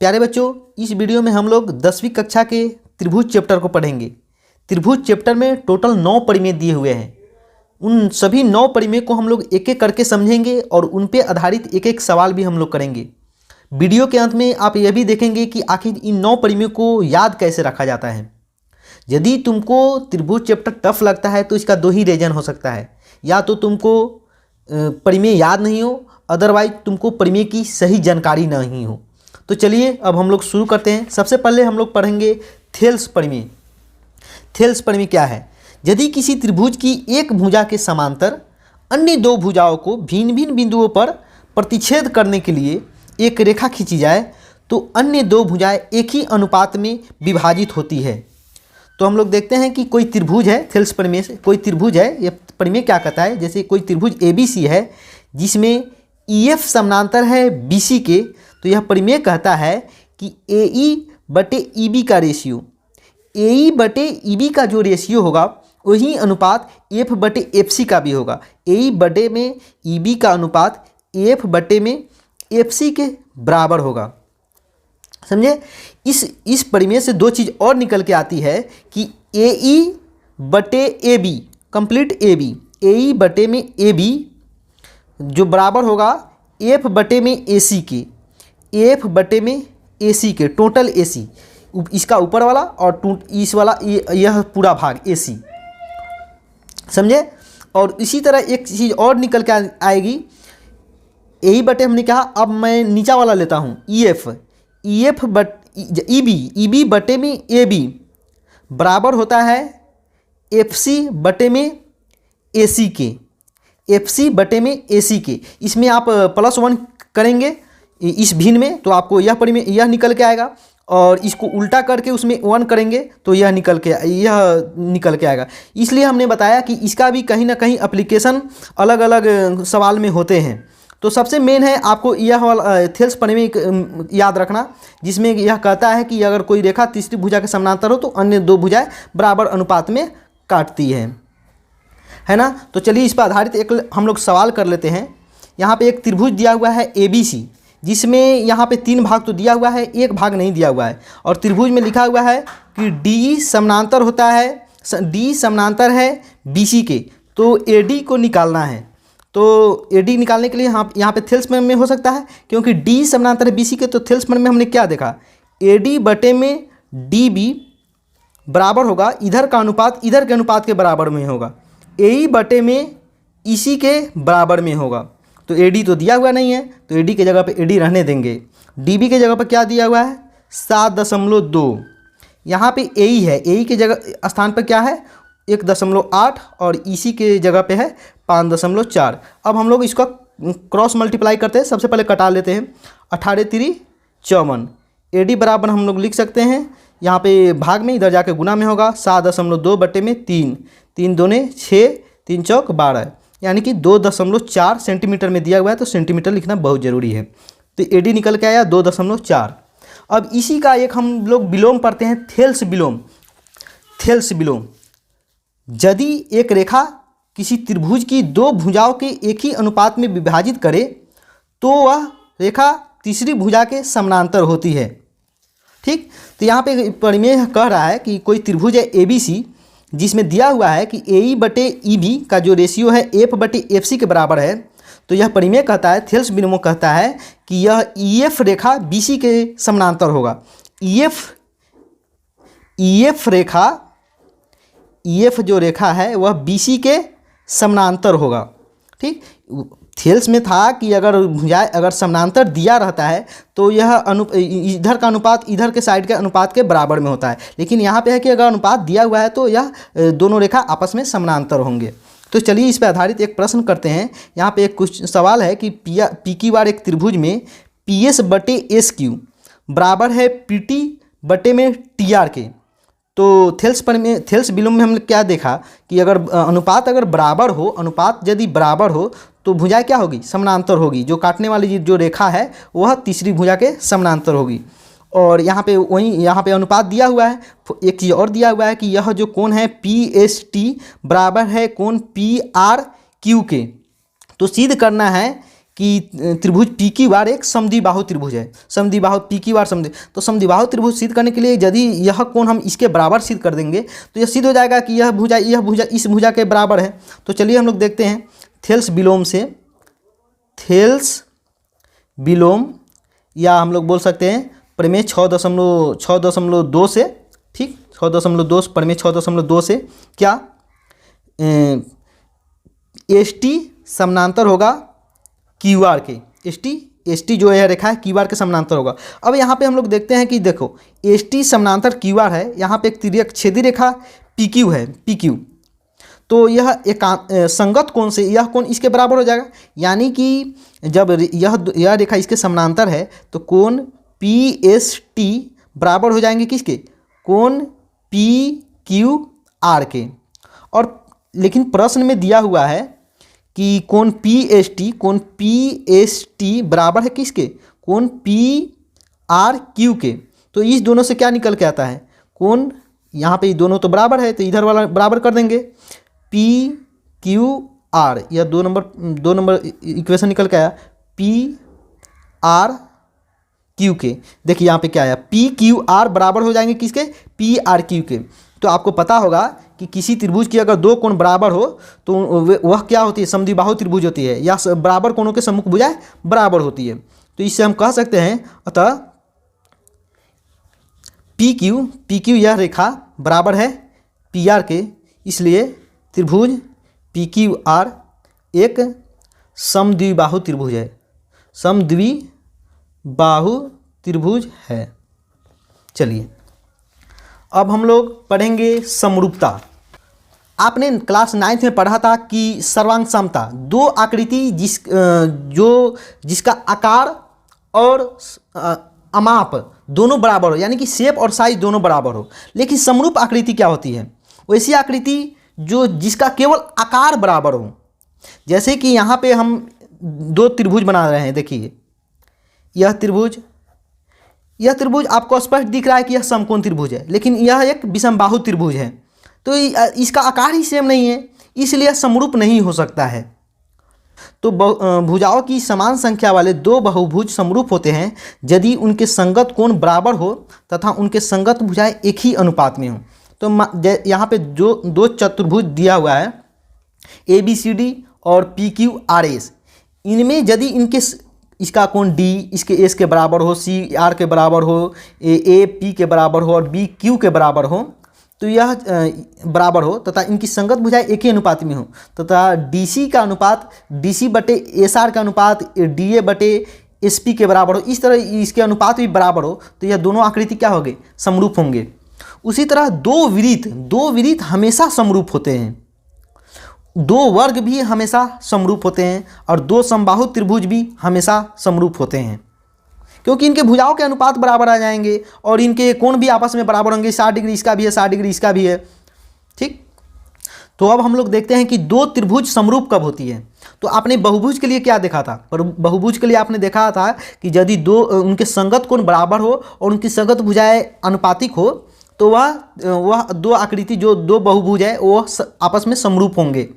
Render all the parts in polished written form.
प्यारे बच्चों, इस वीडियो में हम लोग 10वीं कक्षा के त्रिभुज चैप्टर को पढ़ेंगे। त्रिभुज चैप्टर में टोटल 9 परिमेय दिए हुए हैं। उन सभी 9 परिमेय को हम लोग एक एक करके समझेंगे और उन पे आधारित एक एक सवाल भी हम लोग करेंगे। वीडियो के अंत में आप यह भी देखेंगे कि आखिर इन 9 परिमेयों को याद कैसे रखा जाता है। यदि तुमको त्रिभुज चैप्टर टफ लगता है तो इसका 2 ही रीज़न हो सकता है, या तो तुमको परिमेय याद नहीं हो, अदरवाइज तुमको परिमेय की सही जानकारी नहीं हो। तो चलिए अब हम लोग शुरू करते हैं। सबसे पहले हम लोग पढ़ेंगे थेल्स परिमेय। थेल्स परिमेय क्या है? यदि किसी त्रिभुज की एक भुजा के समांतर अन्य 2 भुजाओं को भिन्न भिन्न बिंदुओं पर प्रतिच्छेद करने के लिए एक रेखा खींची जाए तो अन्य 2 भुजाएं एक ही अनुपात में विभाजित होती है। तो हम लोग देखते हैं कि कोई त्रिभुज है, थेल्स परिमेय से कोई त्रिभुज है। ये परिमेय क्या कहता है? जैसे कोई त्रिभुज ABC है जिसमें EF समानांतर है BC के, तो यह परिमेय कहता है कि AE/EB का रेशियो, AE/EB का जो रेशियो होगा वही अनुपात F/FC का भी होगा। AE/EB का अनुपात F/FC के बराबर होगा। समझे? इस परिमेय से 2 चीज़ और निकल के आती है कि AE/AB कंप्लीट AB, AE/AB जो बराबर होगा F/AC के, F/AC के टोटल AC, इसका ऊपर वाला और इस वाला यह पूरा भाग AC। समझे? और इसी तरह एक चीज़ और निकल के आएगी। AE/, हमने कहा, अब मैं नीचा वाला लेता हूँ EB/AB बराबर होता है FC/AC के, FC/AC के। इसमें आप +1 करेंगे इस भिन्न में तो आपको यह निकल के आएगा, और इसको उल्टा करके उसमें 1 करेंगे तो यह निकल के आएगा। इसलिए हमने बताया कि इसका भी कहीं ना कहीं एप्लीकेशन अलग अलग सवाल में होते हैं। तो सबसे मेन है आपको यह वाला थेल्स परिमेय याद रखना, जिसमें यह कहता है कि अगर कोई रेखा तीसरी भुजा के समानांतर हो तो अन्य 2 भुजाएं बराबर अनुपात में काटती है ना। तो चलिए इस पर आधारित एक हम लोग सवाल कर लेते हैं। यहाँ पे एक त्रिभुज दिया हुआ है ABC, जिसमें यहाँ पे 3 भाग तो दिया हुआ है, 1 भाग नहीं दिया हुआ है। और त्रिभुज में लिखा हुआ है कि D समानांतर होता है, D समानांतर है BC के, तो AD को निकालना है। तो AD निकालने के लिए यहाँ पे थेल्स परिमेय में हो सकता है, क्योंकि D समानांतर है BC के। तो थेल्स परिमेय में हमने क्या देखा? AD/DB बराबर होगा, इधर का अनुपात इधर के अनुपात के बराबर में होगा, AE/EC के बराबर में होगा। तो AD तो दिया हुआ नहीं है, तो AD के जगह पे AD रहने देंगे। DB के जगह पे क्या दिया हुआ है? 7.2। यहाँ पे AE है, AE के जगह स्थान पर क्या है? 1.8, और EC के जगह पे है 5.4। अब हम लोग इसका क्रॉस मल्टीप्लाई करते हैं। सबसे पहले कटा लेते हैं। 18×3 = 54। AD बराबर हम लोग लिख सकते हैं, यहाँ पे भाग में इधर जाके गुना में होगा 7.2/3, 3 दूने 6, 3 चौक 12, यानी कि 2.4 सेंटीमीटर में दिया हुआ है, तो सेंटीमीटर लिखना बहुत ज़रूरी है। तो AD निकल के आया 2.4। अब इसी का एक हम लोग विलोम पढ़ते हैं, थेल्स विलोम। थेल्स विलोम, यदि एक रेखा किसी त्रिभुज की 2 भुजाओं के एक ही अनुपात में विभाजित करे तो वह रेखा तीसरी भुजा के समानांतर होती है। ठीक, तो यहाँ पे परिमेय कह रहा है कि कोई त्रिभुज है ABC, जिसमें दिया हुआ है कि AE/EB का जो रेशियो है F/FC के बराबर है। तो यह परिमेय कहता है, थेल्स विलोम कहता है कि यह EF रेखा BC के समानांतर होगा। EF जो रेखा है वह BC के समानांतर होगा। ठीक, थेल्स में था कि अगर समानांतर दिया रहता है तो यह इधर का अनुपात इधर के साइड के अनुपात के बराबर में होता है, लेकिन यहाँ पे है कि अगर अनुपात दिया हुआ है तो यह दोनों रेखा आपस में समानांतर होंगे। तो चलिए इस पर आधारित एक प्रश्न करते हैं। यहाँ पे एक कुछ सवाल है कि PQ एक त्रिभुज में PS/SQ बराबर है PT/TR के। तो थेल्स विलोम में हमने क्या देखा कि अगर अनुपात बराबर हो, अनुपात यदि बराबर हो तो भुजाएं क्या होगी? समानांतर होगी। जो काटने वाली जो रेखा है वह तीसरी भुजा के समानांतर होगी। और यहाँ पे अनुपात दिया हुआ है। एक चीज़ और दिया हुआ है कि यह जो कोण है PST बराबर है कोण PRQ के। तो सिद्ध करना है कि त्रिभुज पी क्यू आर एक समद्विबाहु त्रिभुज है। समद्विबाहु पी क्यू आर समद्वि, तो समद्विबाहु त्रिभुज सिद्ध करने के लिए यदि यह कोण हम इसके बराबर सिद्ध कर देंगे तो यह सिद्ध हो जाएगा कि यह भुजा इस भुजा के बराबर है। तो चलिए हम लोग देखते हैं थेल्स विलोम से, थेल्स विलोम, या हम लोग बोल सकते हैं प्रमेय 6.2 से, ठीक, 6.2, प्रमेय 6.2 से क्या एस टी समानांतर होगा क्यू आर के। एस टी जो है रेखा है क्यू आर के समानांतर होगा। अब यहाँ पे हम लोग देखते हैं कि देखो एस टी समानांतर क्यू आर है, यहाँ पे एक तिर्यक छेदी रेखा पी क्यू है, पी क्यू, तो यह एक संगत कोण से यह कोण इसके बराबर हो जाएगा। यानी कि जब यह रेखा इसके समानांतर है तो कोण पी एस टी बराबर हो जाएंगे किसके, कोण पी क्यू आर के। और लेकिन प्रश्न में दिया हुआ है कि कोण पी एस टी बराबर है किसके, कोण पी आर क्यू के। तो इस दोनों से क्या निकल के आता है, कोण यहाँ पे दोनों तो बराबर है तो इधर वाला बराबर कर देंगे, पी क्यू आर, यह दो नंबर इक्वेशन निकल के आया, पी आर क्यू के। देखिए यहाँ पे क्या आया, पी क्यू आर बराबर हो जाएंगे किसके, पी आर क्यू के। तो आपको पता होगा कि किसी त्रिभुज की अगर दो कोण बराबर हो तो वह क्या होती है, समद्विबाहु त्रिभुज होती है, या बराबर कोणों के सम्मुख भुजाएं बराबर होती है। तो इससे हम कह सकते हैं अतः पी क्यू यह रेखा बराबर है पी आर के, इसलिए त्रिभुज पी क्यू आर एक समद्विबाहु त्रिभुज है, समद्विबाहु त्रिभुज है। चलिए अब हम लोग पढ़ेंगे समरूपता। आपने क्लास 9th में पढ़ा था कि सर्वांग समता, दो आकृति जिसका आकार और अमाप दोनों बराबर हो, यानी कि शेप और साइज दोनों बराबर हो। लेकिन समरूप आकृति क्या होती है, वैसी आकृति जिसका केवल आकार बराबर हो। जैसे कि यहाँ पे हम दो त्रिभुज बना रहे हैं, देखिए यह त्रिभुज आपको स्पष्ट दिख रहा है कि यह समकोण त्रिभुज है, लेकिन यह एक विषमबाहु त्रिभुज है, तो इसका आकार ही सेम नहीं है, इसलिए समरूप नहीं हो सकता है। तो भुजाओं की समान संख्या वाले दो बहुभुज समरूप होते हैं यदि उनके संगत कोण बराबर हो तथा उनके संगत भुजाएं एक ही अनुपात में हो। तो यहाँ पे जो दो चतुर्भुज दिया हुआ है ए बी सी डी और पी क्यू आर एस, इनमें यदि इसका कोण डी इसके एस के बराबर हो, सी आर के बराबर हो, ए पी के बराबर हो और बी क्यू के बराबर हो, तो यह बराबर हो तथा इनकी संगत भुजाएं एक ही अनुपात में हो, तथा डी सी का अनुपात डी सी बटे एस आर का अनुपात डी ए बटे एस पी के बराबर हो, इस तरह इसके अनुपात भी बराबर हो, तो यह दोनों आकृति क्या होंगे, समरूप होंगे। उसी तरह दो विरित हमेशा समरूप होते हैं, दो वर्ग भी हमेशा समरूप होते हैं और दो समबाहु त्रिभुज भी हमेशा समरूप होते हैं, क्योंकि इनके भुजाओं के अनुपात बराबर आ जाएंगे और इनके कोण भी आपस में बराबर होंगे, 60 डिग्री इसका भी है, 60 डिग्री इसका भी है, ठीक। तो अब हम लोग देखते हैं कि दो त्रिभुज समरूप कब होती है। तो आपने बहुभुज के लिए क्या देखा था, पर बहुभुज के लिए आपने देखा था कि यदि दो उनके संगत कोण बराबर हो और उनकी संगत भुजाएं अनुपातिक हो तो वह दो आकृति जो दो बहुभुज है वो आपस में समरूप होंगे।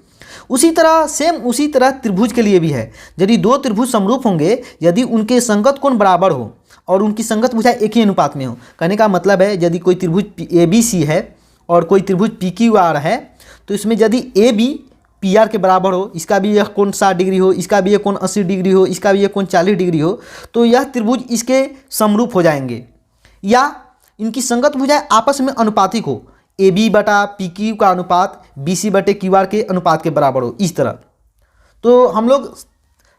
उसी तरह त्रिभुज के लिए भी है, यदि दो त्रिभुज समरूप होंगे यदि उनके संगत कोण बराबर हो और उनकी संगत भुजाएं एक ही अनुपात में हो। कहने का मतलब है यदि कोई त्रिभुज ए बी सी है और कोई त्रिभुज पी क्यू आर है, तो इसमें यदि ए बी पी आर के बराबर हो, इसका भी यह कोण 60 डिग्री हो, इसका भी यह कोण 80 डिग्री हो, इसका भी यह कोण 40 डिग्री हो, तो यह त्रिभुज इसके समरूप हो जाएंगे, या इनकी संगत भुजाएं आपस में अनुपातिक हो, ए बी बटा पी क्यू का अनुपात बी सी बटे क्यू आर के अनुपात के बराबर हो, इस तरह। तो हम लोग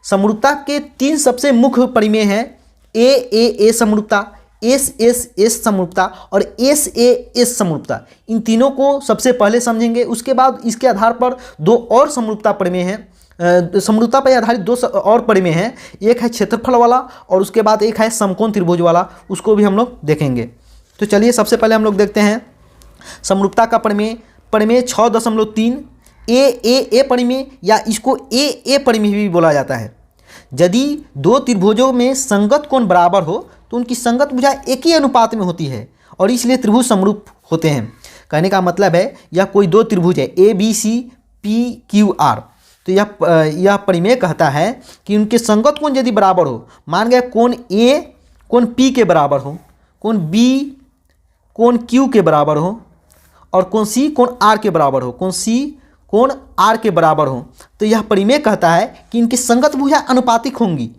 समरूपता के 3 सबसे मुख्य परिमेय हैं, ए समरूपता, एस समरूपता और एस समरूपता। इन तीनों को सबसे पहले समझेंगे, उसके बाद इसके आधार पर दो और समरूपता परिमेय हैं, समरूपता पर आधारित दो और परिमेय हैं, एक है क्षेत्रफल वाला और उसके बाद एक है समकोण त्रिभुज वाला, उसको भी हम लोग देखेंगे। तो चलिए सबसे पहले हम लोग देखते हैं समरूपता का परिमेय 6.3 ए परिमेय, या इसको ए परिमेय भी बोला जाता है। यदि दो त्रिभुजों में संगत कोण बराबर हो तो उनकी संगत भुजाएं एक ही अनुपात में होती है और इसलिए त्रिभुज समरूप होते हैं। कहने का मतलब है यह कोई दो त्रिभुज है A B C P Q R, तो तो यह परिमेय कहता है कि उनके संगत कोण यदि बराबर हो, मान गया कोण ए कोण पी के बराबर हो, कोण बी कोण क्यू के बराबर हो और कोण सी कोण आर के बराबर हो, कोण सी कोण आर के बराबर हो, तो यह परिमेय कहता है कि इनकी संगत भुजा अनुपातिक होंगी।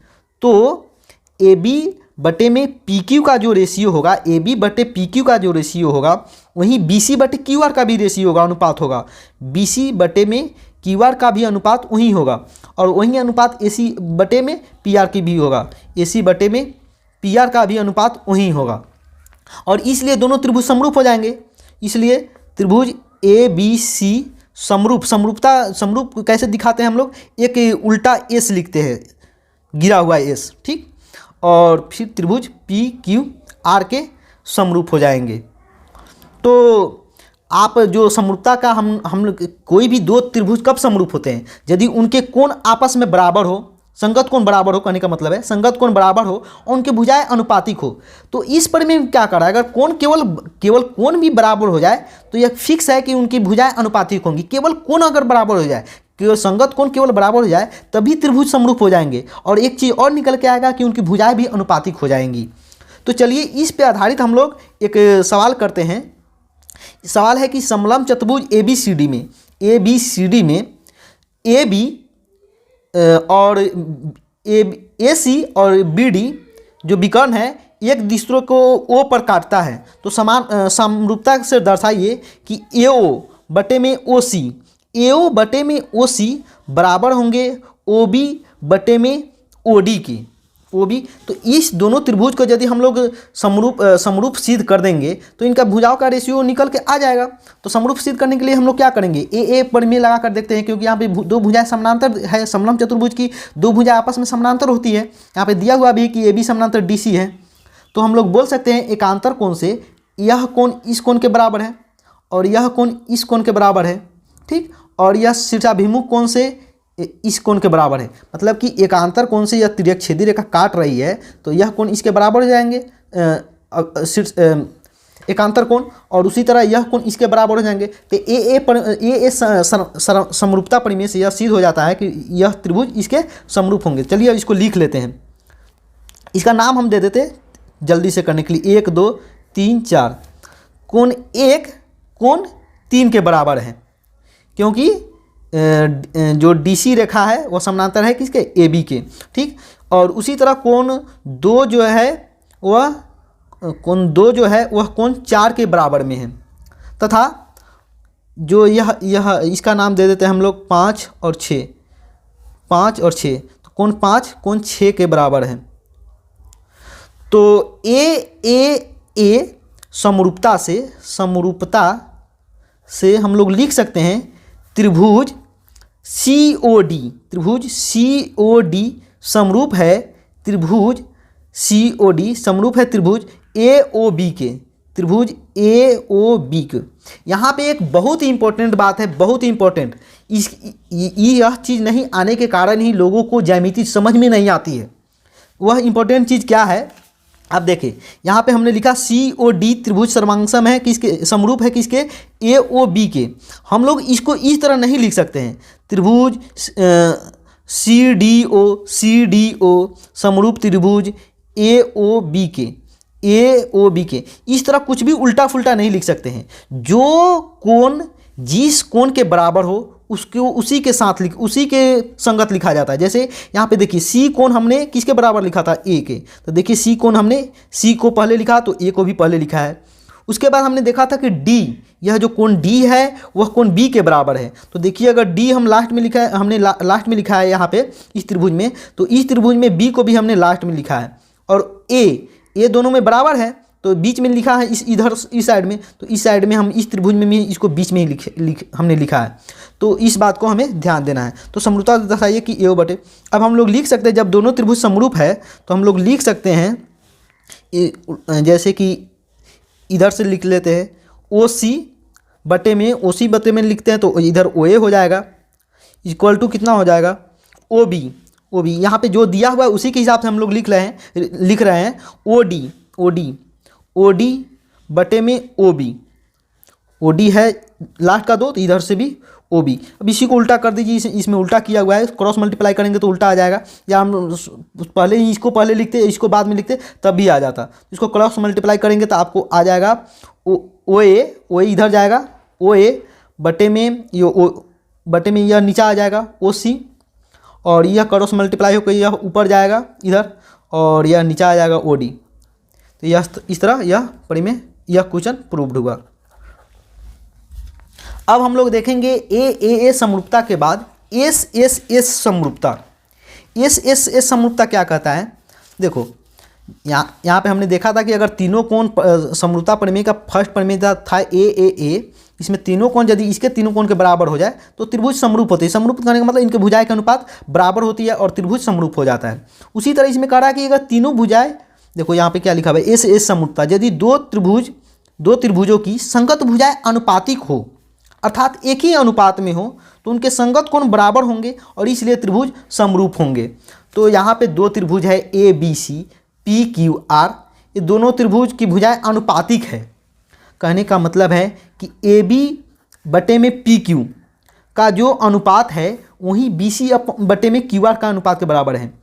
तो ए बी बटे में पी क्यू का जो रेशियो होगा, ए बी बटे पी क्यू का जो रेशियो होगा, वहीं बी सी बटे क्यू आर का भी रेशियो होगा, अनुपात होगा। बी सी बटे में क्यू आर का भी अनुपात वही होगा और वही अनुपात ए सी बटे में पी आर की भी होगा, ए सी बटे में पी आर का भी अनुपात वही होगा और इसलिए दोनों त्रिभुज समरूप हो जाएंगे। इसलिए त्रिभुज ए बी सी समरूप कैसे दिखाते हैं हम लोग, एक उल्टा एस लिखते हैं, गिरा हुआ एस, ठीक, और फिर त्रिभुज पी क्यू आर के समरूप हो जाएंगे। तो आप जो समरूपता का हम लोग कोई भी दो त्रिभुज कब समरूप होते हैं, यदि उनके कोण आपस में बराबर हो, संगत कोण बराबर हो, कहने का मतलब है संगत कोण बराबर हो और उनके भुजाएं अनुपातिक हो। तो इस पर में क्या करा, अगर कोण केवल कोण भी बराबर हो जाए तो यह फिक्स है कि उनकी भुजाएं अनुपातिक होंगी। केवल कोण अगर बराबर हो जाए, केवल संगत कोण केवल बराबर हो जाए तभी त्रिभुज समरूप हो जाएंगे और एक चीज़ और निकल के आएगा कि उनकी भुजाएं भी अनुपातिक हो जाएंगी। तो चलिए इस पे आधारित हम लोग एक सवाल करते हैं। सवाल है कि समलंब चतुर्भुज ए बी सी डी में ए बी और ए सी और बी डी जो विकर्ण है एक दूसरे को ओ पर काटता है, तो समान समरूपता से दर्शाइए कि ए ओ बटे में ओ सी, ए ओ बटे में ओ सी बराबर होंगे ओ बी बटे में ओ डी के, ओ बी। तो इस दोनों त्रिभुज को यदि हम लोग समरूप सिद्ध कर देंगे तो इनका भुजाओं का रेशियो निकल के आ जाएगा। तो समरूप सिद्ध करने के लिए हम लोग क्या करेंगे, ए परिमेय लगा कर देखते हैं, क्योंकि यहाँ पे दो भुजाएं समानांतर है, समलंब चतुर्भुज की दो भुजाएं आपस में समानांतर होती है। यहाँ पे दिया हुआ भी कि ए बी समानांतर डी सी है, तो हम लोग बोल सकते हैं एकांतर कोण से यह कोण इस कोण के बराबर है और यह कोण इस कोण के बराबर है, ठीक, और यह शीर्षाभिमुख कोण से इस कोण के बराबर है। मतलब कि एकांतर कोण से यह तिर्यक रेखा काट रही है तो यह कोण इसके बराबर हो जाएंगे एकांतर कोण, और उसी तरह यह कोण इसके बराबर हो जाएंगे। तो ए समरूपता परिमेय से यह सिद्ध हो जाता है कि यह त्रिभुज इसके समरूप होंगे। चलिए अब इसको लिख लेते हैं। इसका नाम हम दे देते जल्दी से करने के लिए, 1 2 3 4। कोण 1 कोण 3 के बराबर है, क्योंकि जो डीसी रेखा है वह समानांतर है किसके, ए बी के, ठीक। और उसी तरह कोण 2 जो है वह कोण 4 के बराबर में है, तथा जो यह इसका नाम दे देते हैं हम लोग 5 और 6, 5 और 6, तो कोण 5 कोण 6 के बराबर है। तो ए समरूपता से हम लोग लिख सकते हैं त्रिभुज COD समरूप है त्रिभुज COD समरूप है त्रिभुज AOB के, त्रिभुज AOB के। यहाँ पे एक बहुत ही इंपॉर्टेंट बात है, बहुत ही इंपॉर्टेंट, यह चीज़ नहीं आने के कारण ही लोगों को ज्यामिति समझ में नहीं आती है। वह इंपॉर्टेंट चीज़ क्या है, आप देखिए यहाँ पे हमने लिखा COD त्रिभुज सर्वांगसम है किसके, समरूप है किसके, AOB के। हम लोग इसको इस तरह नहीं लिख सकते हैं, त्रिभुज CDO समरूप त्रिभुज AOB के, इस तरह कुछ भी उल्टा फुल्टा नहीं लिख सकते हैं। जो कोण जिस कोण के बराबर हो उसको उसी के संगत लिखा जाता है। जैसे यहाँ पे देखिए सी कोण हमने किसके बराबर लिखा था, ए के, तो देखिए सी कोण हमने सी को पहले लिखा तो ए को भी पहले लिखा है। उसके बाद हमने देखा था कि डी, यह जो कोण डी है वह कोण बी के बराबर है। तो देखिए अगर डी हम लास्ट में लिखा है, हमने लास्ट में लिखा है यहाँ पे इस त्रिभुज में, तो इस त्रिभुज में बी को भी हमने लास्ट में लिखा है, और ए दोनों में बराबर है तो बीच में लिखा है इस साइड में, तो इस साइड में हम इस त्रिभुज में भी इसको बीच में ही हमने लिखा है। तो इस बात को हमें ध्यान देना है। तो समरूपता दर्शाइए कि ए ओ बटे, अब हम लोग लिख सकते हैं जब दोनों त्रिभुज समरूप है तो हम लोग लिख सकते हैं जैसे कि इधर से लिख लेते हैं OC बटे में लिखते हैं तो इधर OA हो जाएगा, इक्वल टू कितना हो जाएगा OB। यहाँ पे जो दिया हुआ है उसी के हिसाब से हम लोग लिख रहे हैं OD बटे में OB है लास्ट का 2, तो इधर से भी ओ बी। अब इसी को उल्टा कर दीजिए, इसमें उल्टा किया हुआ है, क्रॉस मल्टीप्लाई करेंगे तो उल्टा आ जाएगा, या हम पहले ही इसको पहले लिखते इसको बाद में लिखते तब भी आ जाता। इसको क्रॉस मल्टीप्लाई करेंगे तो आपको आ जाएगा ओ ए इधर जाएगा, ओ ए बटे में ये ओ बटे में यह नीचा आ जाएगा ओ सी, और यह क्रॉस मल्टीप्लाई होकर यह ऊपर जाएगा इधर, और यह नीचा आ जाएगा ओ डी। तो यह इस तरह यह परिमेय यह क्वेश्चन प्रूव्ड हुआ। अब हम लोग देखेंगे ए समरूपता के बाद एस समरूपता। एस समरूपता क्या कहता है? देखो यहाँ पे हमने देखा था कि अगर तीनों कोण समरूपता परिमेय का फर्स्ट परिमेय था ए, इसमें तीनों कोण यदि इसके तीनों कोण के बराबर हो जाए तो त्रिभुज समरूप होते हैं। समरूप करने का मतलब इनके भुजाएं का अनुपात बराबर होती है और त्रिभुज समरूप हो जाता है। उसी तरह इसमें कह रहा है कि अगर तीनों भुजाएं, देखो यहाँ पे क्या लिखा हुआ है, एस समरूपता, यदि दो त्रिभुजों की संगत भुजाएं अनुपातिक हो, अर्थात एक ही अनुपात में हो, तो उनके संगत कोण बराबर होंगे और इसलिए त्रिभुज समरूप होंगे। तो यहाँ पे दो त्रिभुज है A B C, P Q R, ये दोनों त्रिभुज की भुजाएं अनुपातिक है। कहने का मतलब है कि ए बी बटे में पी क्यू का जो अनुपात है वही बी सी बटे में क्यू आर का अनुपात के बराबर है,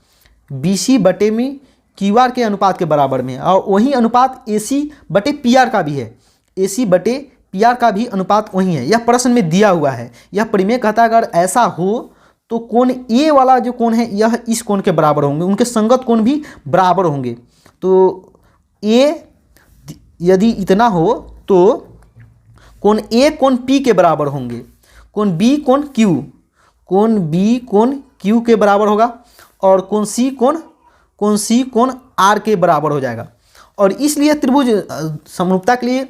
बी सी बटे में क्यू आर के अनुपात के बराबर में है, और वही अनुपात ए सी बटे पी आर का भी है, ए सी बटे पी आर का भी अनुपात वही है। यह प्रश्न में दिया हुआ है। यह परिमेय कहता है अगर ऐसा हो तो कोण ए वाला जो कोण है यह इस कोण के बराबर होंगे, उनके संगत कोण भी बराबर होंगे। तो ए यदि इतना हो तो कोण ए कोण पी के बराबर होंगे, कोण बी कोण क्यू के बराबर होगा, और कोण सी कोण आर के बराबर हो जाएगा। और इसलिए त्रिभुज समरूपता के लिए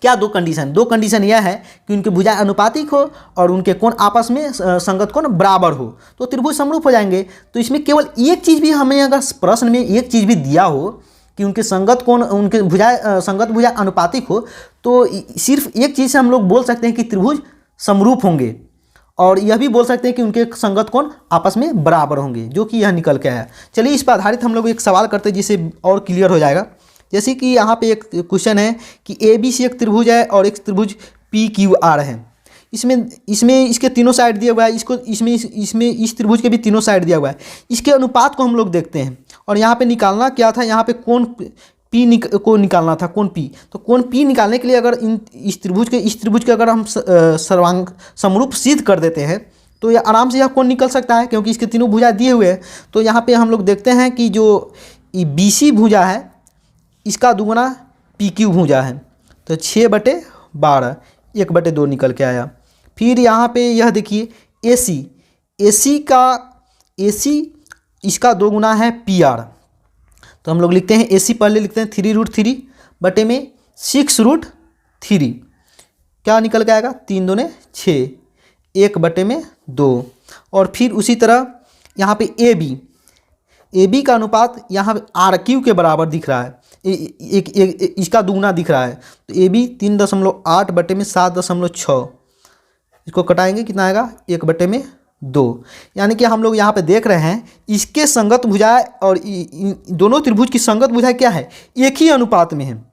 क्या दो कंडीशन यह है कि उनके भुजाएं अनुपातिक हो और उनके कोण आपस में संगत कोण बराबर हो, तो त्रिभुज समरूप हो जाएंगे। तो इसमें केवल एक चीज़ भी, हमें अगर प्रश्न में एक चीज़ भी दिया हो कि उनके संगत कोण, उनके संगत भुजाएं अनुपातिक हो, तो सिर्फ एक चीज़ से हम लोग बोल सकते हैं कि त्रिभुज समरूप होंगे, और यह भी बोल सकते हैं कि उनके संगत कोण आपस में बराबर होंगे, जो कि यह निकल के आया। चलिए इस पर आधारित हम लोग एक सवाल करते हैं जिससे और क्लियर हो जाएगा। जैसे कि यहाँ पे एक क्वेश्चन है कि ए बी सी एक त्रिभुज है और एक त्रिभुज पी क्यू आर है। इसमें इसके तीनों साइड दिया हुआ है, इसमें इस त्रिभुज के भी तीनों साइड दिया हुआ है। इसके अनुपात को हम लोग देखते हैं, और यहाँ पे निकालना क्या था, यहाँ पे कोण पी को निकालना था, कोण पी। तो कोण पी निकालने के लिए अगर इस त्रिभुज के अगर हम सर्वांग समरूप सिद्ध कर देते हैं तो यह आराम से यह कोण निकल सकता है, क्योंकि इसके तीनों भुजा दिए हुए हैं। तो यहाँ पे हम लोग देखते हैं कि जो बी सी भुजा है इसका दुगुना पी क्यू भुजा है, तो 6/12 1/2 निकल के आया। फिर यहाँ पे यह देखिए ए सी इसका दो गुना है पी आर, तो हम लोग लिखते हैं ए सी पहले लिखते हैं 3√3 बटे में 6√3, क्या निकल के आएगा 3 दूने 6, 1/2। और फिर उसी तरह यहाँ पे ए बी का अनुपात यहाँ पे आर क्यू के बराबर दिख रहा है, इसका दुगुना दिख रहा है। तो ए बी 3.8 बटे में 7.6, इसको कटाएंगे कितना आएगा 1/2। यानी कि हम लोग यहाँ पे देख रहे हैं इसके संगत भुजाएं और दोनों त्रिभुज की संगत भुजाएं क्या है, एक ही अनुपात में है।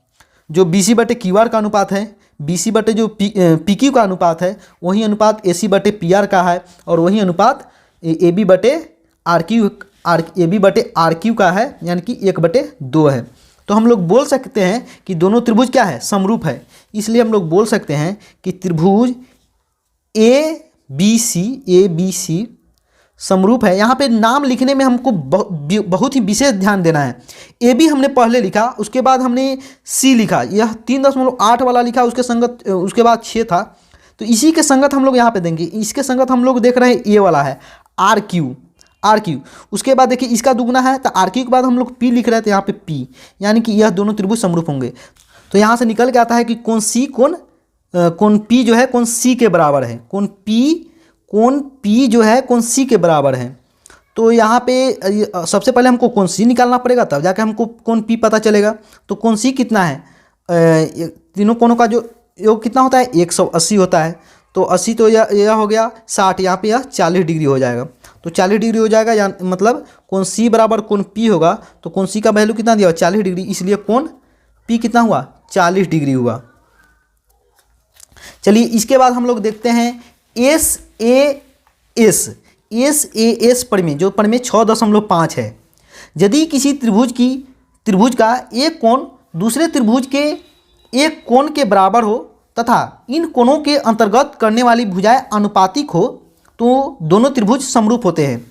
जो बी सी बटे क्यू आर का अनुपात है, बी सी बटे जो पी क्यू का अनुपात है, वही अनुपात ए सी बटे पी आर का है, और वही अनुपात ए बी बटे आर क्यू का है, यानी कि 1/2 है। तो हम लोग बोल सकते हैं कि दोनों त्रिभुज क्या है, समरूप है। इसलिए हम लोग बोल सकते हैं कि त्रिभुज ए बी सी समरूप है। यहाँ पे नाम लिखने में हमको बहुत ही विशेष ध्यान देना है। ए बी हमने पहले लिखा, उसके बाद हमने सी लिखा, यह 3.8 वाला लिखा, उसके संगत उसके बाद 6 था, तो इसी के संगत हम लोग यहाँ पे देंगे। इसके संगत हम लोग देख रहे हैं ए वाला है आर क्यू। उसके बाद देखिए इसका दुगुना है, तो आर क्यू के बाद हम लोग पी लिख रहे थे, यहाँ पे पी, यानी कि यह दोनों त्रिभुज समरूप होंगे। तो यहाँ से निकल के आता है कि कोण पी जो है कोण सी के बराबर है, कोण पी जो है कोण सी के बराबर है। तो यहाँ पे सबसे पहले हमको कोण सी निकालना पड़ेगा, तब जाके हमको कोण पी पता चलेगा। तो कोण सी कितना है, तीनों कोणों का जो योग कितना होता है 180 होता है। तो 80 तो यह हो गया 60, यहाँ पे यह 40 डिग्री हो जाएगा। तो 40 डिग्री हो जाएगा, या मतलब कोण सी बराबर कोण पी होगा, तो कोण सी का वैल्यू कितना दिया 40 डिग्री, इसलिए कोण पी कितना हुआ 40 डिग्री हुआ। चलिए इसके बाद हम लोग देखते हैं एस परिमेय, जो परिमेय 6.5 है, यदि किसी त्रिभुज का एक कोण दूसरे त्रिभुज के एक कोण के बराबर हो तथा इन कोणों के अंतर्गत करने वाली भुजाएं अनुपातिक हो तो दोनों त्रिभुज समरूप होते हैं।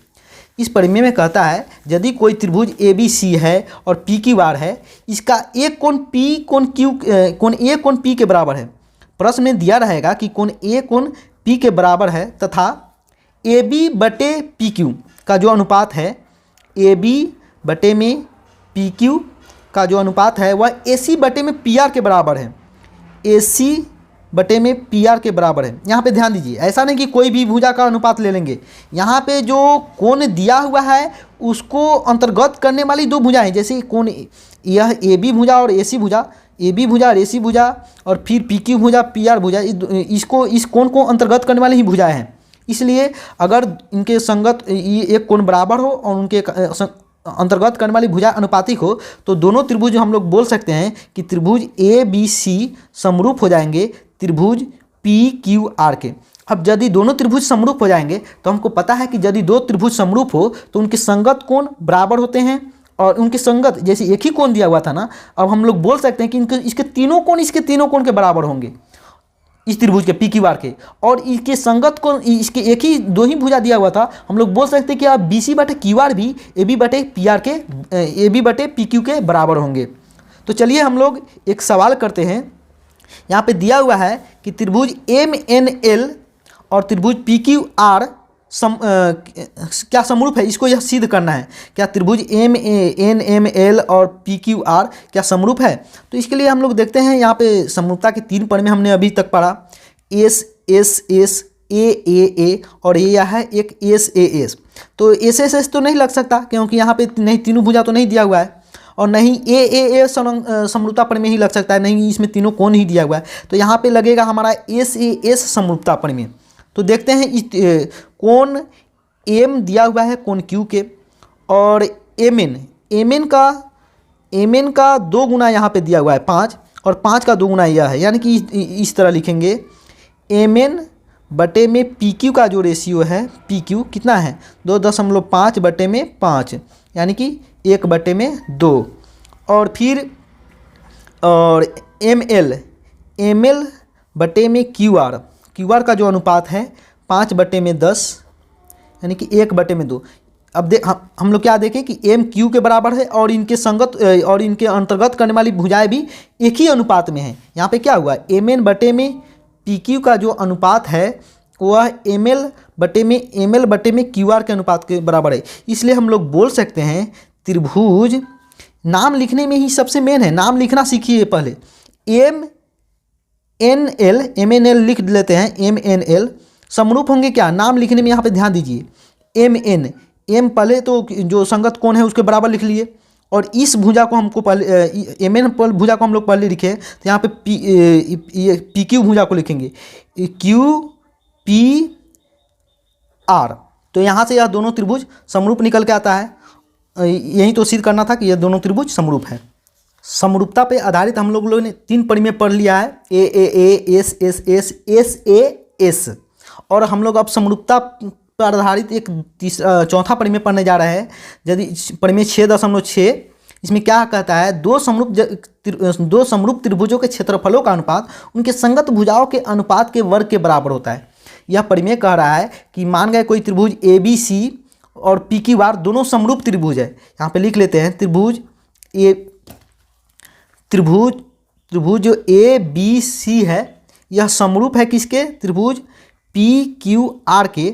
इस परिमेय में कहता है यदि कोई त्रिभुज ए बी सी है और पी क्यू आर है, इसका एक कोण पी कोण ए कोण पी के बराबर है। प्रश्न में दिया रहेगा कि कोण ए कोण पी के बराबर है तथा ए बी बटे पी क्यू का जो अनुपात है, ए बी बटे में पी क्यू का जो अनुपात है वह ए सी बटे में पी आर के बराबर है। ए सी बटे में पी आर के बराबर है। यहाँ पे ध्यान दीजिए, ऐसा नहीं कि कोई भी भुजा का अनुपात ले लेंगे। यहाँ पे जो कोण दिया हुआ है उसको अंतर्गत करने वाली दो भुजाएं, जैसे कोण यह ए बी भुजा और ए सी भुजा, ए बी भुजा और ए सी भुजा, और फिर पी क्यू भुजा पी आर भुजा, इस कोण को अंतर्गत करने वाली ही भुजाएं हैं। इसलिए अगर इनके संगत एक कोण बराबर हो और उनके अंतर्गत करने वाली भुजा अनुपातिक हो तो दोनों त्रिभुज हम लोग बोल सकते हैं कि त्रिभुज ए बी सी समरूप हो जाएंगे त्रिभुज पी क्यू आर के। अब यदि दोनों त्रिभुज समरूप हो जाएंगे तो हमको पता है कि यदि दो त्रिभुज समरूप हो तो उनके संगत कोण बराबर होते हैं, और उनके संगत जैसे एक ही कोण दिया हुआ था ना, अब हम लोग बोल सकते हैं कि इसके तीनों कोण के बराबर होंगे, इस त्रिभुज के पी क्यू आर के, और इसके संगत कोण इसके एक ही दो ही भुजा दिया हुआ था, हम लोग बोल सकते हैं कि अब बी सी बटे क्यू आर भी ए बी बटे पी क्यू के बराबर होंगे। तो चलिए हम लोग एक सवाल करते हैं। यहाँ पे दिया हुआ है कि त्रिभुज एम एन एल और त्रिभुज पी क्यू आर क्या समरूप है, इसको यह सिद्ध करना है। क्या त्रिभुज एम एन एल और पी क्यू आर क्या समरूप है? तो इसके लिए हम लोग देखते हैं, यहाँ पे समरूपता के 3 परिमेय हमने अभी तक पढ़ा, एस एस एस ए और ये है एक एस ए एस। तो एस एस एस तो नहीं लग सकता क्योंकि यहाँ पे नहीं तीनों भुजा तो नहीं दिया हुआ है, और नहीं ए समरूपता परिमेय ही लग सकता है, नहीं इसमें तीनों कोण ही दिया हुआ है। तो यहाँ पे लगेगा हमारा एस ए एस समरूपता परिमेय। तो देखते हैं इस कोण एम दिया हुआ है कोण क्यू के, और एम एन का 2 गुना यहाँ पे दिया हुआ है 5, और 5 का 2 गुना यह है, यानी कि इस तरह लिखेंगे एम एन बटे में पी क्यू का जो रेशियो है, पी क्यू कितना है 2.5 बटे में 5, यानी कि 1 बटे में 2, और फिर और एम एल बटे में क्यू आर का जो अनुपात है 5 बटे में 10, यानी कि 1 बटे में 2। अब हम लोग क्या देखें कि एम क्यू के बराबर है और इनके संगत और इनके अंतर्गत करने वाली भुजाएं भी एक ही अनुपात में हैं। यहाँ पे क्या हुआ, एम एन बटे में पी क्यू का जो अनुपात है वह एम एल बटे में क्यू आर के अनुपात के बराबर है। इसलिए हम लोग बोल सकते हैं त्रिभुज, नाम लिखने में ही सबसे मेन है, नाम लिखना सीखिए पहले। एम एन एल लिख लेते हैं, एम एन एल समरूप होंगे क्या, नाम लिखने में यहाँ पे ध्यान दीजिए। एम पहले तो जो संगत कोण है उसके बराबर लिख लिए, और इस भुजा को हमको पहले एम एन भुजा को हम लोग पहले लिखे, तो यहाँ पे पी क्यू भुजा को लिखेंगे क्यू पी आर। तो यहाँ से यह दोनों त्रिभुज समरूप निकल के आता है। यही तो सिद्ध करना था कि यह दोनों त्रिभुज समरूप है। समरूपता पे आधारित हम लोगों ने 3 परिमेय पढ़ लिया है, A S S S S A S, और हम लोग अब समरूपता पर आधारित एक चौथा परिमेय पढ़ने जा रहे हैं। यदि परिमेय 6.6, इसमें क्या कहता है, दो समरूप त्रिभुजों के क्षेत्रफलों का अनुपात उनके संगत भुजाओं के अनुपात के वर्ग के बराबर होता है। यह परिमेय कह रहा है कि मान गए कोई त्रिभुज ए बी सी और पी क्यू आर दोनों समरूप त्रिभुज है। यहाँ पे लिख लेते हैं त्रिभुज जो ए बी सी है यह समरूप है किसके, त्रिभुज पी क्यू आर के।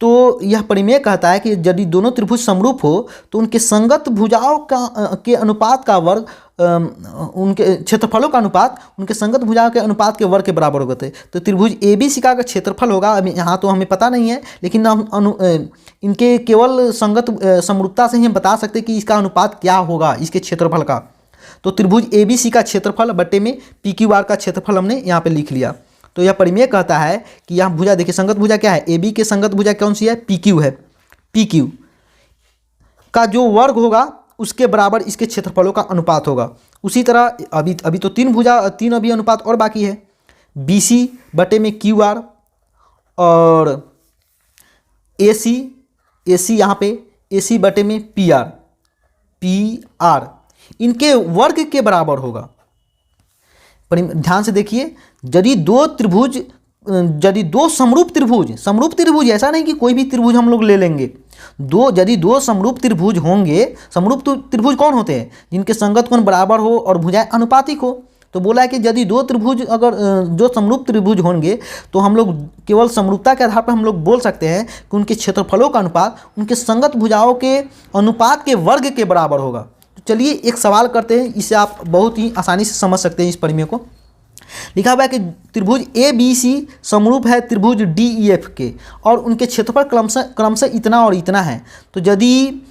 तो यह परिमेय कहता है कि यदि दोनों त्रिभुज समरूप हो तो उनके संगत भुजाओं के अनुपात का वर्ग, उनके क्षेत्रफलों का अनुपात उनके संगत भुजाओं के अनुपात के वर्ग के बराबर होते हैं। तो त्रिभुज ए बी सी का क्षेत्रफल होगा, अभी यहाँ तो हमें पता नहीं है, लेकिन हम इनके केवल संगत समरूपता से ही हम बता सकते हैं कि इसका अनुपात क्या होगा इसके क्षेत्रफल का। तो त्रिभुज ए बी सी का क्षेत्रफल बटे में पी क्यू आर का क्षेत्रफल हमने यहाँ पे लिख लिया। तो यह परिमेय कहता है कि यहाँ भुजा देखिए, संगत भुजा क्या है, ए बी के संगत भुजा कौन सी है, पी क्यू है। पी क्यू का जो वर्ग होगा उसके बराबर इसके क्षेत्रफलों का अनुपात होगा। उसी तरह अभी तो 3 अभी अनुपात और बाकी है, बी सी बटे में क्यू आर और AC, AC यहाँ पे AC बटे में PR, PR इनके वर्ग के बराबर होगा। ध्यान से देखिए, यदि दो त्रिभुज, यदि दो समरूप त्रिभुज, समरूप त्रिभुज ऐसा नहीं कि कोई भी त्रिभुज हम लोग ले लेंगे, यदि दो समरूप त्रिभुज होंगे, समरूप त्रिभुज कौन होते हैं? जिनके संगत कोण बराबर हो और भुजाएं अनुपातिक हो। तो बोला है कि यदि दो त्रिभुज अगर जो समरूप त्रिभुज होंगे तो हम लोग केवल समरूपता के आधार पर हम लोग बोल सकते हैं कि उनके क्षेत्रफलों का अनुपात उनके संगत भुजाओं के अनुपात के वर्ग के बराबर होगा। तो चलिए एक सवाल करते हैं, इसे आप बहुत ही आसानी से समझ सकते हैं। इस परिमेय को लिखा हुआ है कि त्रिभुज ABC समरूप है त्रिभुज DEF के और उनके क्षेत्रफल क्रमशः इतना और इतना है। तो यदि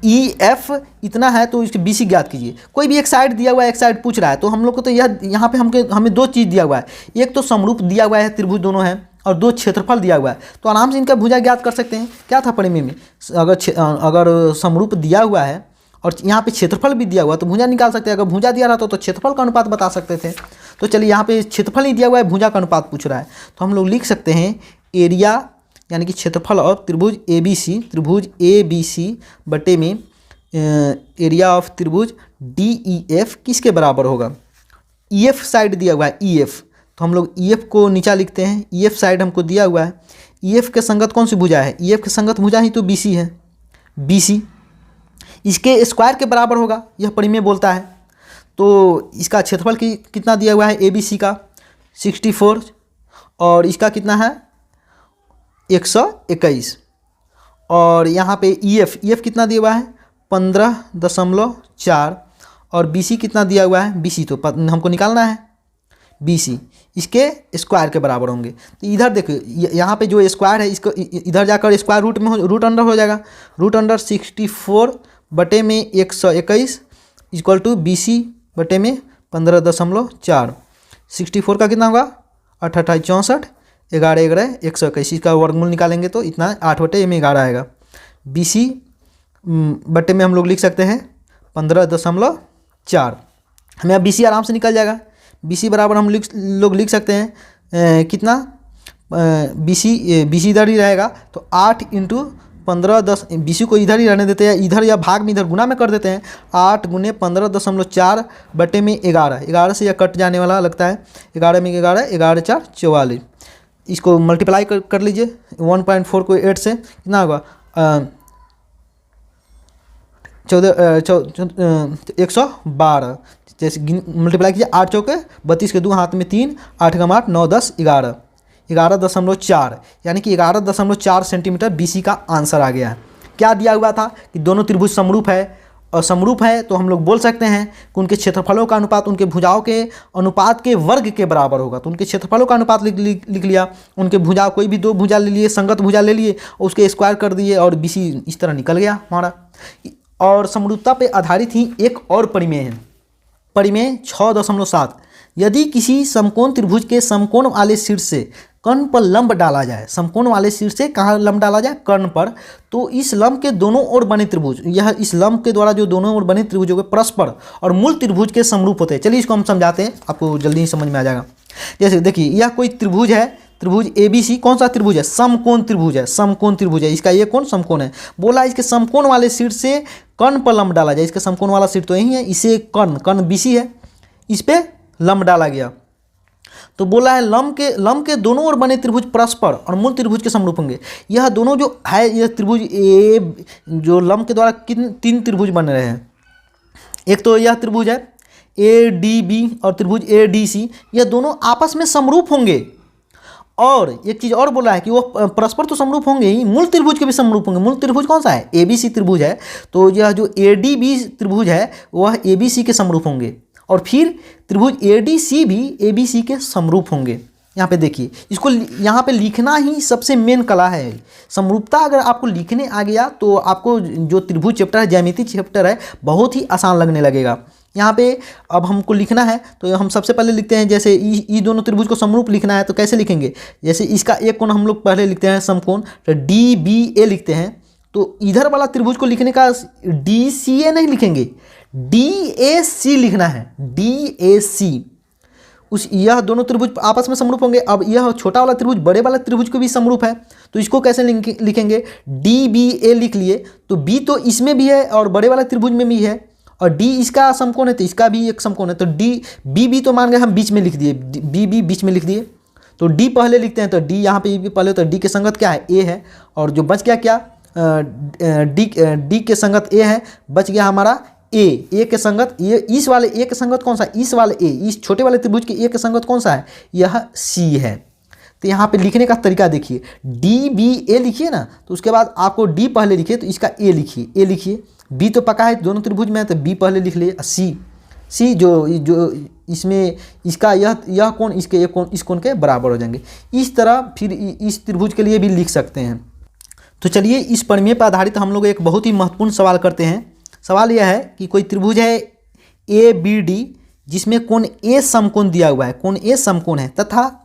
EF इतना है तो इसके BC ज्ञात कीजिए। कोई भी एक साइड दिया हुआ है, एक साइड पूछ रहा है, तो हम लोग को तो यह यहाँ पे हमें दो चीज़ दिया हुआ है, एक तो समरूप दिया हुआ है, त्रिभुज दोनों हैं, और दो क्षेत्रफल दिया हुआ है। तो आराम से इनका भुजा ज्ञात कर सकते हैं। क्या था परिमेय में, अगर समरूप दिया हुआ है और यहाँ पे क्षेत्रफल भी दिया हुआ है तो भुजा निकाल सकते हैं। अगर भुजा दिया रहता तो क्षेत्रफल का अनुपात बता सकते थे। तो चलिए यहाँ पे क्षेत्रफल नहीं दिया हुआ है, भुजा का अनुपात पूछ रहा है, तो हम लोग लिख सकते हैं एरिया यानी कि क्षेत्रफल ऑफ त्रिभुज ABC बटे में एरिया ऑफ त्रिभुज DEF किसके बराबर होगा? EF साइड दिया हुआ है EF, तो हम लोग EF को नीचा लिखते हैं। EF साइड हमको दिया हुआ है, EF के संगत कौन सी भुजा है? EF के संगत भुजा ही तो BC है, BC इसके स्क्वायर के बराबर होगा, यह परिमेय बोलता है। तो इसका क्षेत्रफल कितना दिया हुआ है? ABC का 64 और इसका कितना है? 121 और यहाँ पे EF कितना दिया हुआ है? 15.4 और BC कितना दिया हुआ है? BC तो हमको निकालना है, BC इसके स्क्वायर के बराबर होंगे। तो इधर देखिए यहाँ पे जो स्क्वायर है इसको इधर जाकर स्क्वायर रूट में रूट अंडर हो जाएगा। रूट अंडर 64 बटे में 121 इक्वल टू BC बटे में 15.4। 64 का कितना होगा? 8 8 64, 11 11 121। इसका वर्गमूल निकालेंगे तो इतना 8 बटे में 11 आएगा। BC बटे में हम लोग लिख सकते हैं 15.4। हमें अब BC आराम से निकल जाएगा। BC बराबर हम लोग लिख सकते हैं कितना? BC इधर ही रहेगा तो 8 इंटू 15 10, BC को इधर ही रहने देते हैं, इधर या भाग में इधर गुना में कर देते हैं। 8 गुने 15.4 बटे में 11, 11 से यह कट जाने वाला लगता है। 11 में 11, 11 4 44। इसको मल्टीप्लाई कर लीजिए 1.4 को 8 से, कितना होगा? 112। जैसे मल्टीप्लाई कीजिए, 8 चौके 32 के 2 हाथ में 3, 8 का 8 9 10 11, 11.4 यानी कि 11.4 सेंटीमीटर BC का आंसर आ गया है। क्या दिया हुआ था कि दोनों त्रिभुज समरूप है, और समरूप है तो हम लोग बोल सकते हैं कि उनके क्षेत्रफलों का अनुपात उनके भुजाओं के अनुपात के वर्ग के बराबर होगा। तो उनके क्षेत्रफलों का अनुपात लिख लिया, उनके भुजा कोई भी दो भुजा ले लिए, संगत भुजा ले लिए, उसके स्क्वायर कर दिए और BC इस तरह निकल गया हमारा। और समरूपता पे आधारित ही एक और परिमेय है, परिमेय 6.7। यदि किसी समकोण त्रिभुज के समकोण वाले शीर्ष से कर्ण पर लंब डाला जाए, समकोण वाले शीर्ष से कहाँ लंब डाला जाए? कर्ण पर, तो इस लंब के दोनों ओर बने त्रिभुज, यह इस लंब के द्वारा जो दोनों ओर बने त्रिभुजों के परस्पर और मूल त्रिभुज के समरूप होते हैं। चलिए इसको हम समझाते हैं, आपको जल्दी ही समझ में आ जाएगा। जैसे देखिए यह कोई त्रिभुज है, त्रिभुज ABC कौन सा त्रिभुज है? समकोण त्रिभुज है, समकोण त्रिभुज है। इसका ये कौन समकोण है? बोला इसके समकोण वाले शीर्ष से कर्ण पर लंब डाला जाए। इसका समकोण वाला शीर्ष तो यही है, इसे कर्ण BC है, इस पे लंब डाला गया। तो बोला है लंब के दोनों ओर बने त्रिभुज परस्पर और मूल त्रिभुज के समरूप होंगे। यह दोनों जो है, यह त्रिभुज जो लंब के द्वारा तीन त्रिभुज बन रहे हैं। एक तो यह त्रिभुज है ADB और त्रिभुज ADC, यह दोनों आपस में समरूप होंगे। और एक चीज़ और बोला है कि वो परस्पर तो समरूप होंगे ही, मूल त्रिभुज के भी समरूप होंगे। मूल त्रिभुज कौन सा है? ABC त्रिभुज है। तो यह जो ADB त्रिभुज है वह ABC के समरूप होंगे, और फिर त्रिभुज ADC भी ABC के समरूप होंगे। यहाँ पे देखिए, इसको यहाँ पे लिखना ही सबसे मेन कला है। समरूपता अगर आपको लिखने आ गया तो आपको जो त्रिभुज चैप्टर है, ज्यामिति चैप्टर है, बहुत ही आसान लगने लगेगा। यहाँ पे अब हमको लिखना है तो हम सबसे पहले लिखते हैं, जैसे ई दोनों त्रिभुज को समरूप लिखना है तो कैसे लिखेंगे? जैसे इसका एक कोण हम लोग पहले लिखते हैं समकोण, तो DBA लिखते हैं। तो इधर वाला त्रिभुज को लिखने का DCA नहीं लिखेंगे, DAC लिखना है, DAC। उस यह दोनों त्रिभुज आपस में समरूप होंगे। अब यह छोटा वाला त्रिभुज बड़े वाला त्रिभुज को भी समरूप है, तो इसको कैसे लिखेंगे, डी बी ए लिख लिए। तो बी तो इसमें भी है और बड़े वाला त्रिभुज में भी है, और डी इसका समकोण है तो इसका भी एक समकोण है। तो डी बी बी तो मान गए हम बीच में लिख दिए, बी बी बीच में लिख दिए। तो डी पहले लिखते हैं, तो डी यहाँ पे भी पहले, तो डी के संगत क्या है, ए है। और जो बच गया क्या, डी के संगत ए है, बच गया हमारा ए के संगत, ये इस वाले ए के संगत कौन सा, इस वाले ए, इस छोटे वाले त्रिभुज के ए के संगत कौन सा है, यह सी है। तो यहाँ पे लिखने का तरीका देखिए, डी बी ए लिखिए ना, तो उसके बाद आपको डी पहले लिखिए तो इसका ए लिखिए, ए लिखिए। बी तो पका है दोनों त्रिभुज में है, तो बी पहले लिख लिए। सी जो इसमें इसका यह कोण इसके एक कोण इस कोण के बराबर हो जाएंगे। इस तरह फिर इस त्रिभुज के लिए भी लिख सकते हैं। तो चलिए इस प्रमेय पर आधारित हम लोग एक बहुत ही महत्वपूर्ण सवाल करते हैं। सवाल यह है कि कोई त्रिभुज है ए बी डी जिसमें कोण ए समकोण दिया हुआ है, कोण ए समकोण है तथा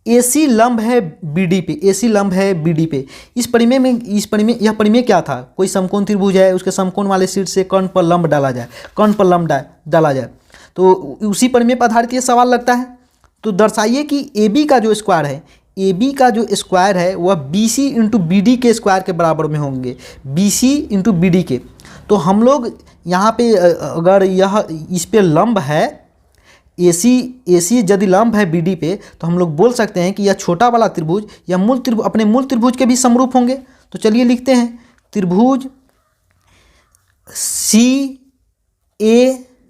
AC लंब है BD पे, AC लंब है BD पे। इस परिमेय यह परिमेय क्या था, कोई समकोण त्रिभुज है, उसके समकोण वाले शीर्ष से कर्ण पर लंब डाला जाए, कर्ण पर लंब डाला जाए, तो उसी परिमेय पर आधारित ये सवाल लगता है। तो दर्शाइए कि AB का जो स्क्वायर है, AB का जो स्क्वायर है वह BC इंटू BD के स्क्वायर के बराबर में होंगे, BC इंटू BD के। तो हम लोग यहाँ पे अगर यह इस पे लंब है AC यदि लंब है BD पे, तो हम लोग बोल सकते हैं कि यह छोटा वाला त्रिभुज या अपने मूल त्रिभुज के भी समरूप होंगे। तो चलिए लिखते हैं, त्रिभुज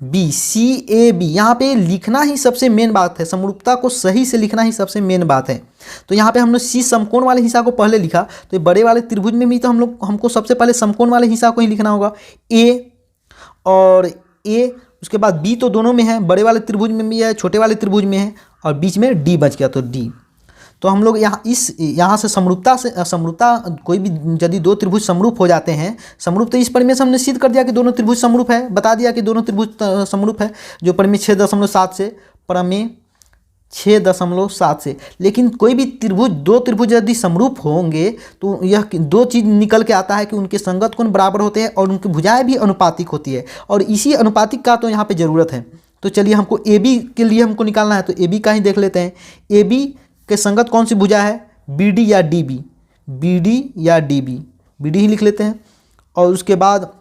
CAB, यहाँ पे लिखना ही सबसे मेन बात है, समरूपता को सही से लिखना ही सबसे मेन बात है। तो यहाँ पे हमने C समकोण वाले हिस्सा को पहले लिखा, तो बड़े वाले त्रिभुज में भी तो हमको सबसे पहले समकोण वाले हिस्सा को ही लिखना होगा, A और A, उसके बाद B तो दोनों में है, बड़े वाले त्रिभुज में भी है, छोटे वाले त्रिभुज में है, और बीच में D बच गया, तो D। तो हम लोग यहाँ से समरूपता कोई भी यदि दो त्रिभुज समरूप हो जाते हैं, समरूप, तो इस परिमेय से हमने सिद्ध कर दिया कि दोनों त्रिभुज समरूप है, बता दिया कि दोनों त्रिभुज समरूप है, जो परिमेय 6.7 से, प्रमेय 6.7 से। लेकिन कोई भी त्रिभुज, दो त्रिभुज यदि समरूप होंगे तो यह दो चीज़ निकल के आता है कि उनके संगत कोण बराबर होते हैं और उनकी भुजाएं भी अनुपातिक होती है, और इसी अनुपातिक का तो यहाँ पे ज़रूरत है। तो चलिए हमको AB के लिए हमको निकालना है, तो AB का ही देख लेते हैं। AB के संगत कौन सी भुजा है, BD या DB, BD या DB, BD ही लिख लेते हैं। और उसके बाद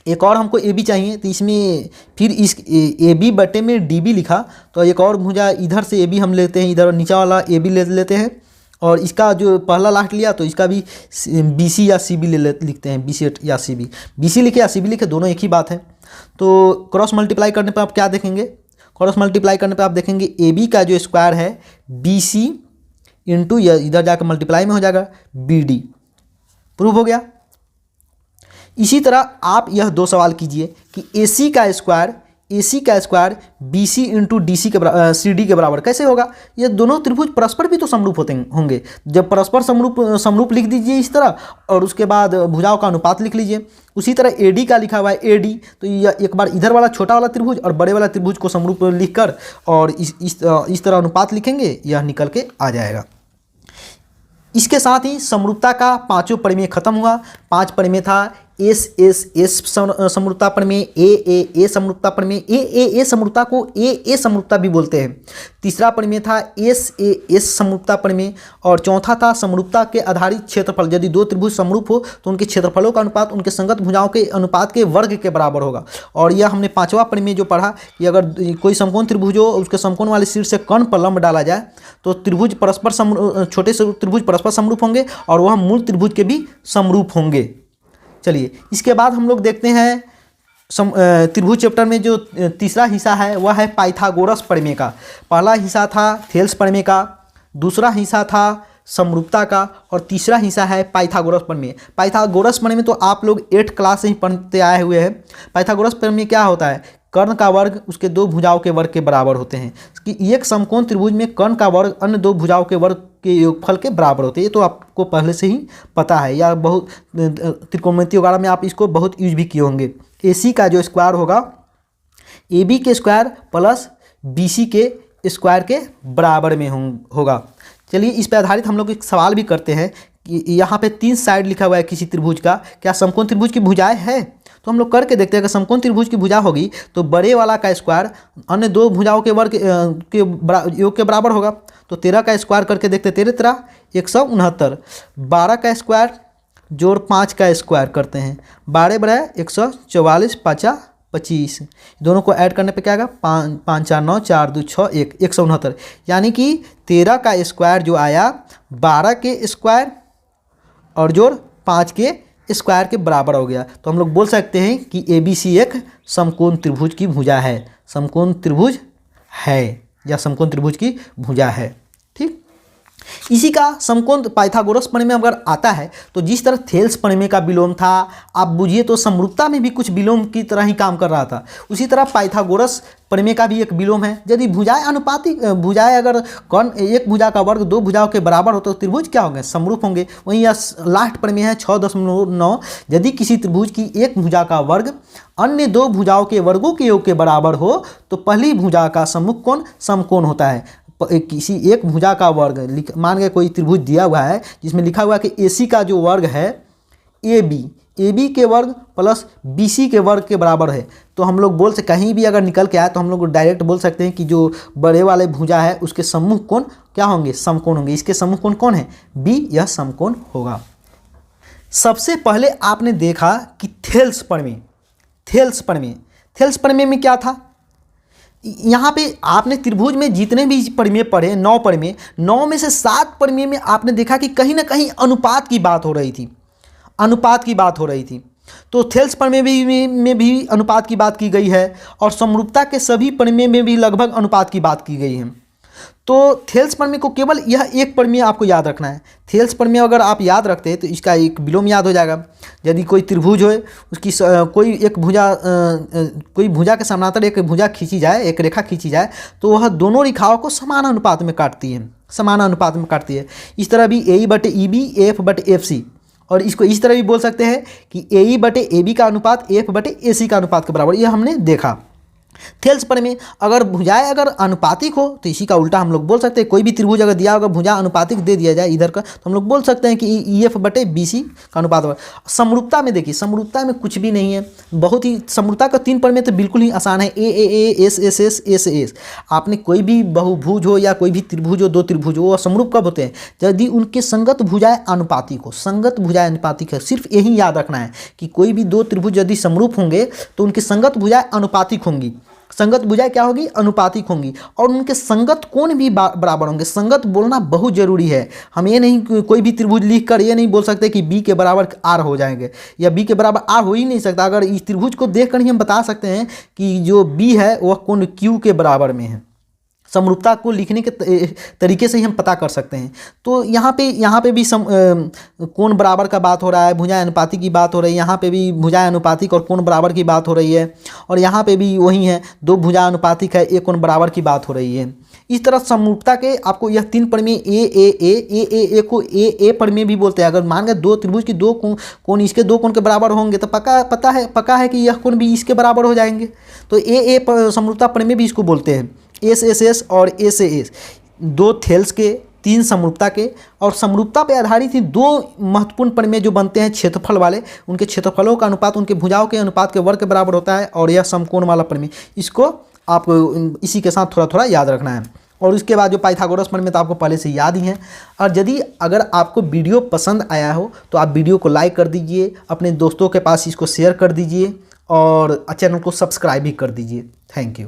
एक और हमको AB चाहिए, तो इसमें फिर इस AB बटे में DB लिखा, तो एक और भुजा इधर से AB हम लेते हैं, इधर नीचा वाला AB ले लेते हैं, और इसका जो पहला लास्ट लिया तो इसका भी BC या CB लिखते हैं, BC या CB, BC लिखे या CB लिखे, दोनों एक ही बात है। तो क्रॉस मल्टीप्लाई करने पर आप क्या देखेंगे, क्रॉस मल्टीप्लाई करने पर आप देखेंगे AB का जो स्क्वायर है BC इंटू इधर जाकर मल्टीप्लाई में हो जाएगा BD, प्रूव हो गया। इसी तरह आप यह दो सवाल कीजिए कि AC का स्क्वायर BC इंटू DC के CD के बराबर कैसे होगा। ये दोनों त्रिभुज परस्पर भी तो समरूप होंगे। जब परस्पर समरूप लिख दीजिए इस तरह, और उसके बाद भुजाओं का अनुपात लिख लीजिए। उसी तरह AD का लिखा हुआ है AD, तो यह एक बार इधर वाला छोटा वाला त्रिभुज और बड़े वाला त्रिभुज को समरूप लिखकर और इस तरह अनुपात लिखेंगे, यह निकल के आ जाएगा। इसके साथ ही समरूपता का पांचों प्रमेय खत्म हुआ। 5 प्रमेय था, एस समरूपता प्रमेय, ए समरूपता प्रमेय, ए समरूपता को ए समरूपता भी बोलते हैं। तीसरा प्रमेय था एस समरूपता प्रमेय, और चौथा था समरूपता के आधारित क्षेत्रफल। यदि दो त्रिभुज समरूप हो तो उनके क्षेत्रफलों का अनुपात उनके संगत भुजाओं के अनुपात के वर्ग के बराबर होगा। और यह हमने 5वां प्रमेय जो पढ़ा कि अगर कोई समकोण त्रिभुज हो, उसके समकोण वाले शीर्ष से कर्ण पर लंब डाला जाए तो त्रिभुज परस्पर छोटे त्रिभुज परस्पर समरूप होंगे और वह मूल त्रिभुज के भी समरूप होंगे। चलिए इसके बाद हम लोग देखते हैं त्रिभुज चैप्टर में जो तीसरा हिस्सा है वह है पाइथागोरस प्रमेय का। पहला हिस्सा था थेल्स प्रमेय का, दूसरा हिस्सा था समरूपता का, और तीसरा हिस्सा है पाइथागोरस प्रमेय। पाइथागोरस प्रमेय तो आप लोग 8th क्लास से ही पढ़ते आए हुए हैं। पाइथागोरस प्रमेय क्या होता है, कर्ण का वर्ग उसके दो भुजाओं के वर्ग के बराबर होते हैं। कि एक समकोण त्रिभुज में कर्ण का वर्ग अन्य दो भुजाओं के वर्ग के योगफल के बराबर होते हैं। ये तो आपको पहले से ही पता है, या बहुत त्रिकोणमिति वगैरह में आप इसको बहुत यूज भी किए होंगे। AC का जो स्क्वायर होगा AB के स्क्वायर प्लस BC के स्क्वायर के बराबर में होगा। चलिए इस पर आधारित हम लोग एक सवाल भी करते हैं कि यहाँ पे 3 साइड लिखा हुआ है किसी त्रिभुज का, क्या समकोण त्रिभुज की भुजाएं है? तो हम लोग करके देखते हैं। अगर समकोण त्रिभुज की भुजा होगी तो बड़े वाला का स्क्वायर अन्य दो भुजाओं के वर्ग के योग के बराबर होगा। तो 13 का स्क्वायर करके देखते हैं, 13 169, 12 का स्क्वायर जोड़ 5 का स्क्वायर करते हैं, 12 बराबर 144, 5 25, दोनों को ऐड करने पे क्या आएगा 5 5 4 9 4 2 6 1 169, यानी कि 13 का स्क्वायर जो आया 12 के स्क्वायर और जोड़ 5 के स्क्वायर के बराबर हो गया। तो हम लोग बोल सकते हैं कि ABC एक समकोण त्रिभुज की भुजा है, समकोण त्रिभुज है या समकोण त्रिभुज की भुजा है। ठीक, इसी का समकोण पाइथागोरस प्रमेय में अगर आता है तो जिस तरह थेल्स प्रमेय का विलोम था, आप बुझिए तो समरूपता में भी कुछ विलोम की तरह ही काम कर रहा था, उसी तरह पाइथागोरस प्रमेय का भी एक विलोम है। यदि भुजाएं अनुपातिक भुजाएं अगर कौन एक भुजा का वर्ग दो भुजाओं के बराबर हो तो त्रिभुज क्या होंगे, समरूप होंगे। वहीं यह लास्ट प्रमेय है 6.9, यदि किसी त्रिभुज की एक भुजा का वर्ग अन्य दो भुजाओं के वर्गों के योग के बराबर हो तो पहली भुजा का सम्मुख कोण समकोण होता है। किसी एक भुजा का वर्ग मान के कोई त्रिभुज दिया हुआ है जिसमें लिखा हुआ है कि AC का जो वर्ग है AB के वर्ग प्लस BC के वर्ग के बराबर है, तो हम लोग बोल से कहीं भी अगर निकल के आए तो हम लोग डायरेक्ट बोल सकते हैं कि जो बड़े वाले भुजा है उसके सम्मुख कोण क्या होंगे, समकोण होंगे। इसके सम्मुख कोण कौन है, B, यह समकोण होगा। सबसे पहले आपने देखा कि थेल्स प्रमेय में क्या था। यहाँ पे आपने त्रिभुज में जितने भी प्रमेय पढ़े 9 प्रमेय, 9 में से 7 प्रमेय में आपने देखा कि कहीं ना कहीं अनुपात की बात हो रही थी। तो थेल्स प्रमेय में भी अनुपात की बात की गई है और समरूपता के सभी प्रमेय में भी लगभग अनुपात की बात की गई है। तो थेल्स प्रमेय को केवल यह एक प्रमेय आपको याद रखना है। थेल्स प्रमेय अगर आप याद रखते हैं तो इसका एक विलोम याद हो जाएगा। यदि कोई त्रिभुज हो उसकी कोई भुजा के समानांतर एक भुजा खींची जाए, एक रेखा खींची जाए तो वह दोनों रेखाओं को समान अनुपात में काटती है। इस तरह भी AE/EB F/FC, और इसको इस तरह भी बोल सकते हैं कि AE/AB का अनुपात F/AC का अनुपात के बराबर, यह हमने देखा। थेल्स प्रमेय अगर भुजाएं अगर अनुपातिक हो तो इसी का उल्टा हम लोग बोल सकते हैं। कोई भी त्रिभुज अगर दिया होगा भुजा अनुपातिक दे दिया जाए इधर का तो हम लोग बोल सकते हैं कि EF/BC का अनुपात होगा। समरूपता में देखिए, समरूपता में कुछ भी नहीं है, बहुत ही समरूपता का 3 प्रमेय तो बिल्कुल ही आसान है, AAA SS। आपने कोई भी बहुभुज हो या कोई भी त्रिभुज हो, 2 त्रिभुज हो, वो समरूप कब होते हैं, यदि उनके संगत भुजाएं अनुपातिक है। सिर्फ यही याद रखना है कि कोई भी 2 त्रिभुज यदि समरूप होंगे तो उनकी संगत भुजाएं अनुपातिक होंगी। संगत भुजाएं क्या होगी, अनुपातिक होंगी, और उनके संगत कोण भी बराबर होंगे। संगत बोलना बहुत जरूरी है। हम ये नहीं कोई भी त्रिभुज लिखकर ये नहीं बोल सकते कि B के बराबर R हो जाएंगे या B के बराबर R हो ही नहीं सकता। अगर इस त्रिभुज को देखकर ही हम बता सकते हैं कि जो B है वह कोण Q के बराबर में है। समरूपता को लिखने के तरीके से ही हम पता कर सकते हैं। तो यहाँ पे भी कोण बराबर का बात हो रहा है, भुजाएं अनुपातिक की बात हो रही है, यहाँ पे भी भुजाएं अनुपातिक और कोण बराबर की बात हो रही है, और यहाँ पे भी वही है, 2 भुजा अनुपातिक है, 1 कोण बराबर की बात हो रही है। इस तरह समरूपता के आपको यह 3 प्रमेय AAA को AA प्रमेय भी बोलते हैं। अगर मान गए 2 त्रिभुज की 2 कोण इसके 2 कोण के बराबर होंगे तो पक्का है कि यह कोण भी इसके बराबर हो जाएंगे। तो AA समरूपता प्रमेय भी इसको बोलते हैं। SSS और SAS 2 थेल्स के, 3 समरूपता के, और समरूपता पर आधारित ही 2 महत्वपूर्ण प्रमेय जो बनते हैं क्षेत्रफल वाले, उनके क्षेत्रफलों का अनुपात उनके भुजाओं के अनुपात के वर्ग के बराबर होता है, और यह समकोण वाला प्रमेय, इसको आपको इसी के साथ थोड़ा थोड़ा याद रखना है। और उसके बाद जो पाइथागोरस प्रमेय तो आपको पहले से याद ही है। और यदि अगर आपको वीडियो पसंद आया हो तो आप वीडियो को लाइक कर दीजिए, अपने दोस्तों के पास इसको शेयर कर दीजिए और चैनल को सब्सक्राइब भी कर दीजिए। Thank you.